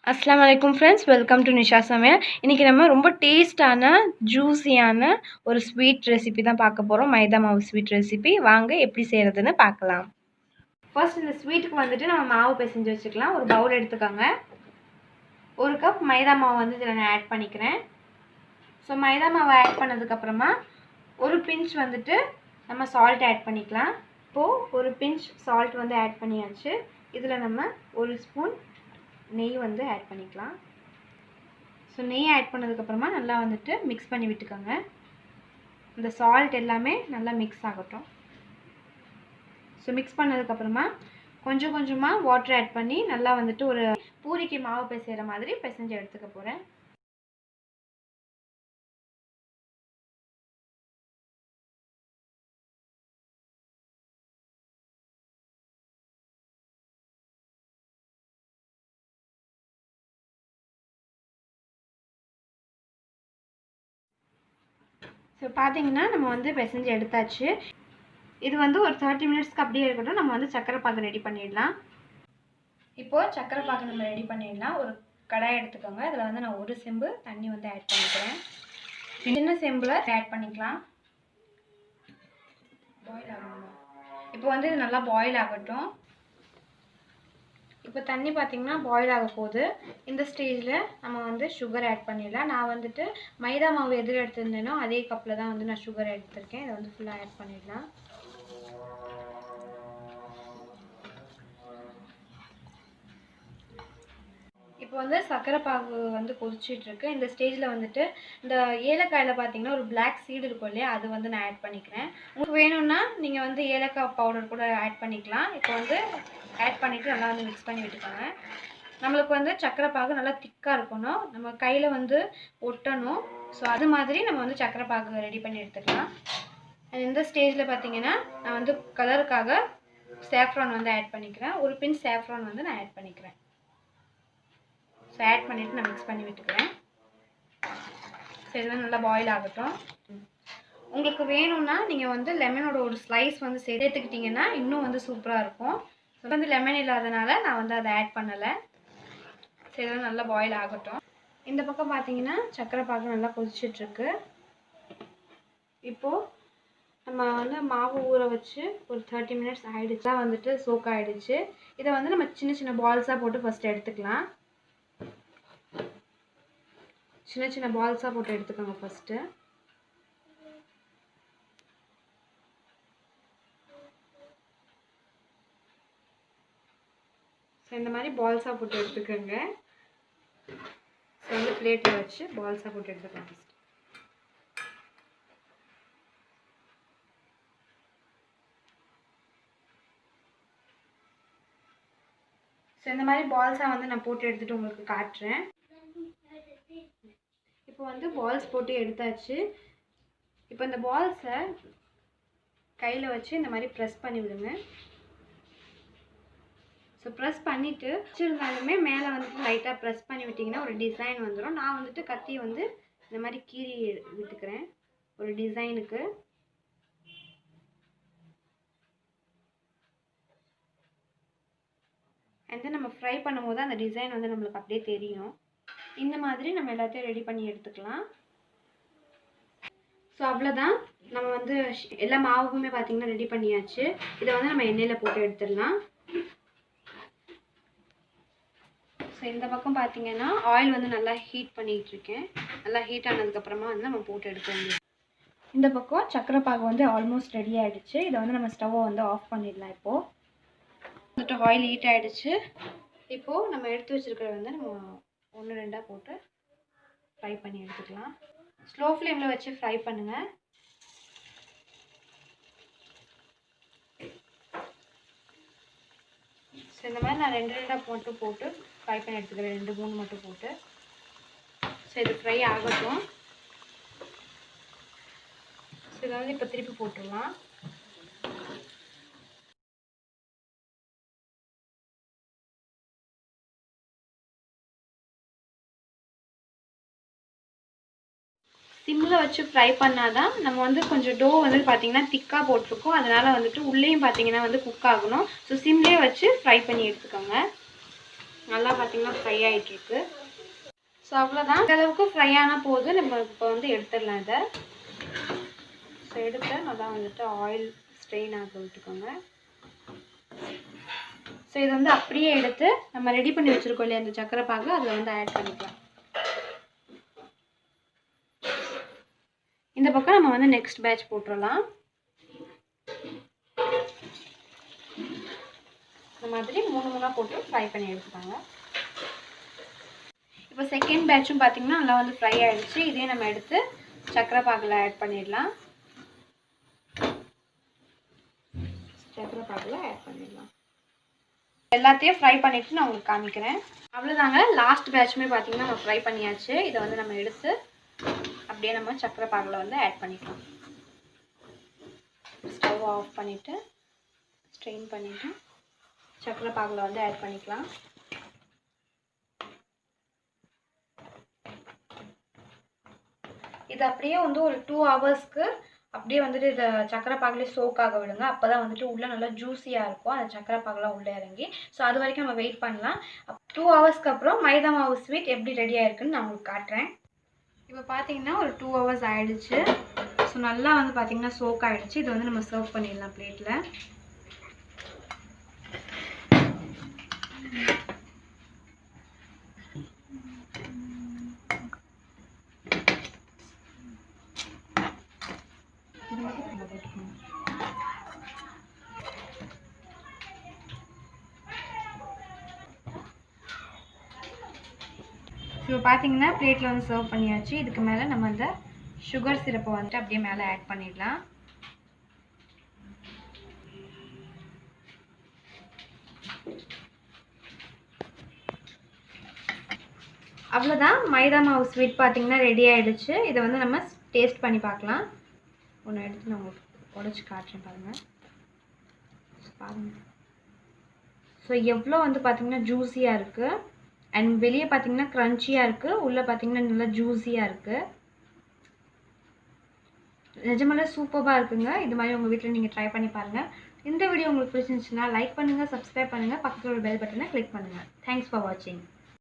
अस्सलाम वालेकुम friends, welcome to निशा समेल। इनकी நம்ம ரொம்ப டேஸ்டான ஜூஸியான ஒரு ஸ்வீட் ரெசிபி தான் பார்க்க போறோம். மைதா மாவு ஸ்வீட் ரெசிபி. வாங்க எப்படி செய்யறதுன்னு பார்க்கலாம். ஃபர்ஸ்ட் இந்த ஸ்வீட்டுக்கு வந்துட்டு நம்ம மாவு பிசைஞ்சு வச்சுக்கலாம். ஒரு பவுல் எடுத்துக்கோங்க. 1 கப் மைதா மாவு வந்து இதில் நான் ஆட் பண்ணிக்கிறேன். ஸோ மைதா மாவு ஆட் பண்ணதுக்கு அப்புறமா ஒரு பிஞ்ச் வந்துட்டு நம்ம சால்ட் ஆட் பண்ணிக்கலாம். இப்போது ஒரு பிஞ்ச் சால்ட் வந்து ஆட் பண்ணியாச்சு. இதில் நம்ம 1 ஸ்பூன் நெய் வந்து ஆட் பண்ணிக்கலாம். ஸோ நெய் ஆட் பண்ணதுக்கப்புறமா நல்லா வந்துட்டு மிக்ஸ் பண்ணி விட்டுக்கோங்க. இந்த சால்ட் எல்லாமே நல்லா மிக்ஸ் ஆகட்டும். ஸோ மிக்ஸ் பண்ணதுக்கப்புறமா கொஞ்சம் கொஞ்சமாக வாட்டர் ஆட் பண்ணி நல்லா வந்துட்டு ஒரு பூரிக்கு மாவு பிசைகிற மாதிரி பிசைஞ்சு எடுத்துக்க போகிறேன். ஸோ பார்த்தீங்கன்னா நம்ம வந்து பிசைஞ்சு எடுத்தாச்சு. இது வந்து ஒரு 30 மினிட்ஸ்க்கு அப்படியே இருக்கட்டும். நம்ம வந்து சக்கரை பாகு ரெடி பண்ணிடலாம். இப்போது சக்கரை பாகு நம்ம ரெடி பண்ணிடலாம். ஒரு கடாய் எடுத்துக்கோங்க. அதில் வந்து நான் 1 செம்பு தண்ணி வந்து ஆட் பண்ணிக்கிறேன். சின்ன செம்பில் ஆட் பண்ணிக்கலாம். பாயில் ஆகணும். இப்போ வந்து இது நல்லா பாயில் ஆகட்டும். இப்போ தண்ணி பார்த்திங்கன்னா பாயில் ஆக போகுது. இந்த ஸ்டேஜில் நம்ம வந்து சுகர் ஆட் பண்ணிடலாம். நான் வந்துட்டு மைதா மாவு எதில் எடுத்துருந்தேனோ அதே கப்பில் தான் வந்து நான் சுகர் எடுத்துருக்கேன். இதை வந்து ஃபுல்லாக ஆட் பண்ணிடலாம். இப்போ வந்து சர்க்கரை பாகு வந்து கொதிச்சிட்ருக்கு. இந்த ஸ்டேஜில் வந்துட்டு இந்த ஏலக்காயில் பார்த்தீங்கன்னா ஒரு பிளாக் சீடு இருக்கும் இல்லையா, அது வந்து நான் ஆட் பண்ணிக்கிறேன். உங்களுக்கு வேணும்னா நீங்கள் வந்து ஏலக்காய் பவுடர் கூட ஆட் பண்ணிக்கலாம். இப்போ வந்து ஆட் பண்ணிவிட்டு நல்லா வந்து மிக்ஸ் பண்ணி விட்டுக்கோங்க. நம்மளுக்கு வந்து சக்கரை பாகு நல்லா திக்காக இருக்கணும். நம்ம கையில் வந்து ஒட்டணும். ஸோ அது மாதிரி நம்ம வந்து சக்கரை பாகு ரெடி பண்ணி எடுத்துக்கலாம். இந்த ஸ்டேஜில் பார்த்தீங்கன்னா நான் வந்து கலருக்காக சேஃப்ரான் வந்து ஆட் பண்ணிக்கிறேன். ஒரு பிஞ்ச் சேஃப்ரான் வந்து நான் ஆட் பண்ணிக்கிறேன். ஸோ ஆட் பண்ணிவிட்டு நான் மிக்ஸ் பண்ணி விட்டுக்கிறேன். ஸோ இதெல்லாம் நல்லா பாயில் ஆகட்டும். உங்களுக்கு வேணும்னா நீங்கள் வந்து லெமனோட ஒரு ஸ்லைஸ் வந்து சேர்த்துக்கிட்டிங்கன்னா இன்னும் வந்து சூப்பராக இருக்கும். ஸோ வந்து லெமன் இல்லாதனால நான் வந்து அதை ஆட் பண்ணலை. ஸோ இதெல்லாம் நல்லா பாயில் ஆகட்டும். இந்த பக்கம் பார்த்தீங்கன்னா சக்கரை பாகு நல்லா கொதிச்சிட்ருக்கு. இப்போது நம்ம வந்து மாவு ஊற வச்சு ஒரு 30 மினிட்ஸ் ஆகிடுச்சா வந்துட்டு சோக் ஆகிடுச்சு. இதை வந்து நம்ம சின்ன சின்ன பால்ஸாக போட்டு ஃபஸ்ட்டு எடுத்துக்கலாம். சின்ன சின்ன பால்ஸாக போட்டு எடுத்துக்கோங்க ஃபஸ்ட்டு. ஸோ இந்த மாதிரி பால்ஸாக போட்டு எடுத்துக்கோங்க. ஸோ வந்து பிளேட்டில் வச்சு பால்ஸாக போட்டு எடுத்துக்கலாம் ஃபஸ்ட்டு. ஸோ இந்த மாதிரி பால்ஸாக வந்து நான் போட்டு எடுத்துகிட்டு உங்களுக்கு காட்டுறேன். இப்போ வந்து பால்ஸ் போட்டு எடுத்தாச்சு. இப்போ இந்த பால்ஸை கையில் வச்சு இந்த மாதிரி ப்ரெஸ் பண்ணி விடுங்க. ஸோ ப்ரெஸ் பண்ணிவிட்டு வச்சுருந்தாலுமே மேலே வந்துட்டு லைட்டாக ப்ரெஸ் பண்ணி விட்டிங்கன்னா ஒரு டிசைன் வந்துடும். நான் வந்துட்டு கத்தியை வந்து இந்த மாதிரி கீறி விட்டுக்கிறேன் ஒரு டிசைனுக்கு. அண்ட் தென் நம்ம ஃப்ரை பண்ணும்போது அந்த டிசைன் வந்து நம்மளுக்கு அப்படியே தெரியும். இந்த மாதிரி நம்ம எல்லாத்தையும் ரெடி பண்ணி எடுத்துக்கலாம். ஸோ அவ்வளோதான். நம்ம வந்து எல்லா மாவுமே பார்த்திங்கன்னா ரெடி பண்ணியாச்சு. இதை வந்து நம்ம எண்ணெயில் போட்டு எடுத்துடலாம். ஸோ இந்த பக்கம் பார்த்திங்கன்னா ஆயில் வந்து நல்லா ஹீட் பண்ணிகிட்டு இருக்கேன். நல்லா ஹீட் ஆனதுக்கப்புறமா வந்து நம்ம போட்டு எடுக்க வேண்டியது. இந்த பக்கம் சக்கரை பாகு வந்து ஆல்மோஸ்ட் ரெடி ஆகிடுச்சு. இதை வந்து நம்ம ஸ்டவ்வை வந்து ஆஃப் பண்ணிடலாம். இப்போது வந்துட்டு ஆயில் ஹீட் ஆகிடுச்சு. இப்போது நம்ம எடுத்து வச்சுருக்கிறத வந்து நம்ம 1-2 போட்டு ஃப்ரை பண்ணி எடுத்துக்கலாம். ஸ்லோ ஃப்ளேமில் வச்சு ஃப்ரை பண்ணுங்கள். ஸோ இந்த மாதிரி நான் 2 மட்டும் போட்டு ஃப்ரை பண்ணி எடுத்துக்கிறேன். 2-3 மட்டும் போட்டு. ஸோ இது ஃப்ரை ஆகட்டும். ஸோ இதை வந்து இப்போ திருப்பி போட்டுடலாம். சிம்மில் வச்சு ஃப்ரை பண்ணால் தான் நம்ம வந்து கொஞ்சம் டோ வந்து பார்த்திங்கன்னா திக்காக போட்டிருக்கோம். அதனால் வந்துட்டு உள்ளேயும் பார்த்திங்கன்னா வந்து குக் ஆகணும். ஸோ சிம்லேயே வச்சு ஃப்ரை பண்ணி எடுத்துக்கோங்க. நல்லா பார்த்தீங்கன்னா ஃப்ரை ஆகிட்டு இருக்கு. ஸோ அவ்வளோதான். இந்த அளவுக்கு ஃப்ரை ஆனால் போது நம்ம இப்போ வந்து எடுத்துடலாம் இதை. ஸோ எடுத்து நல்லா வந்துட்டு ஆயில் ஸ்ட்ரெயின் ஆக விட்டுக்கோங்க. ஸோ இது வந்து அப்படியே எடுத்து நம்ம ரெடி பண்ணி வச்சுருக்கோம் இல்லையா அந்த சக்கரை பாகு, அதில் வந்து ஆட் பண்ணிக்கலாம். இந்த பக்கம் நம்ம வந்து நெக்ஸ்ட் பேட்ச் போட்டுடலாம். இந்த மாதிரி 3 போட்டு ஃப்ரை பண்ணி எடுத்துக்காங்க. இப்போ செகண்ட் பேட்சும் பார்த்தீங்கன்னா நல்லா வந்து ஃப்ரை ஆகிடுச்சு. இதே நம்ம எடுத்து சக்கரை பாகில் ஆட் பண்ணிடலாம். சக்கரை பாகில் ஆட் பண்ணிடலாம். எல்லாத்தையும் ஃப்ரை பண்ணிவிட்டு நான் உங்களுக்கு காமிக்கிறேன். அவ்வளோதாங்க. லாஸ்ட் பேட்சுமே பார்த்தீங்கன்னா நம்ம ஃப்ரை பண்ணியாச்சு. இதை வந்து நம்ம எடுத்து அப்படியே நம்ம சக்கரை பாகில் வந்து ஆட் பண்ணிக்கலாம். ஸ்டவ் ஆஃப் பண்ணிவிட்டு ஸ்ட்ரெயின் பண்ணிவிட்டு சக்கரை பாகில் வந்து ஆட் பண்ணிக்கலாம். இது அப்படியே வந்து ஒரு 2 ஹவர்ஸ்க்கு அப்படியே வந்துட்டு இதை சக்கரை பாகுலேயே சோக் ஆக விடுங்க. அப்போ தான் வந்துட்டு உள்ளே நல்லா ஜூஸியாக இருக்கும், அந்த சக்கரை பாகுலாம் உள்ளே இறங்கி. ஸோ அது வரைக்கும் நம்ம வெயிட் பண்ணலாம். 2 ஹவர்ஸ்க்கு அப்புறம் மைதா மாவு ஸ்வீட் எப்படி ரெடியாக இருக்குன்னு நான் உங்களுக்கு காட்டுறேன். இப்போ பார்த்தீங்கன்னா ஒரு 2 ஹவர்ஸ் ஆகிடுச்சு. ஸோ நல்லா வந்து பார்த்தீங்கன்னா சோக் ஆகிடுச்சு. இதை வந்து நம்ம சர்வ் பண்ணிடலாம் பிளேட்டில். இப்போ பார்த்தீங்கன்னா பிளேட்டில் வந்து சர்வ் பண்ணியாச்சு. இதுக்கு மேலே நம்ம அந்த சுகர் சிரப்பை வந்துட்டு அப்படியே மேலே ஆட் பண்ணிடலாம். அவ்வளோதான். மைதா மாவு ஸ்வீட் பார்த்தீங்கன்னா ரெடி ஆகிடுச்சு. இதை வந்து நம்ம டேஸ்ட் பண்ணி பார்க்கலாம். ஒன்று எடுத்து நான் உங்களுக்கு உடச்சி காட்டுறேன் பாருங்கள். ஸோ எவ்வளோ வந்து பார்த்தீங்கன்னா ஜூஸியாக இருக்குது. அண்ட் வெளியே பார்த்தீங்கன்னா க்ரன்ச்சியாக இருக்குது, உள்ளே பார்த்தீங்கன்னா நல்லா ஜூஸியாக இருக்குது. நிஜமாலே சூப்பராக இருக்குங்க. இது மாதிரி உங்கள் வீட்டில் நீங்கள் ட்ரை பண்ணி பாருங்கள். இந்த வீடியோ உங்களுக்கு பிடிச்சிருந்துச்சுன்னா லைக் பண்ணுங்கள், சப்ஸ்கிரைப் பண்ணுங்கள், பக்கத்தில் ஒரு பெல் பட்டனை கிளிக் பண்ணுங்கள். தேங்க்ஸ் ஃபார் வாட்சிங்.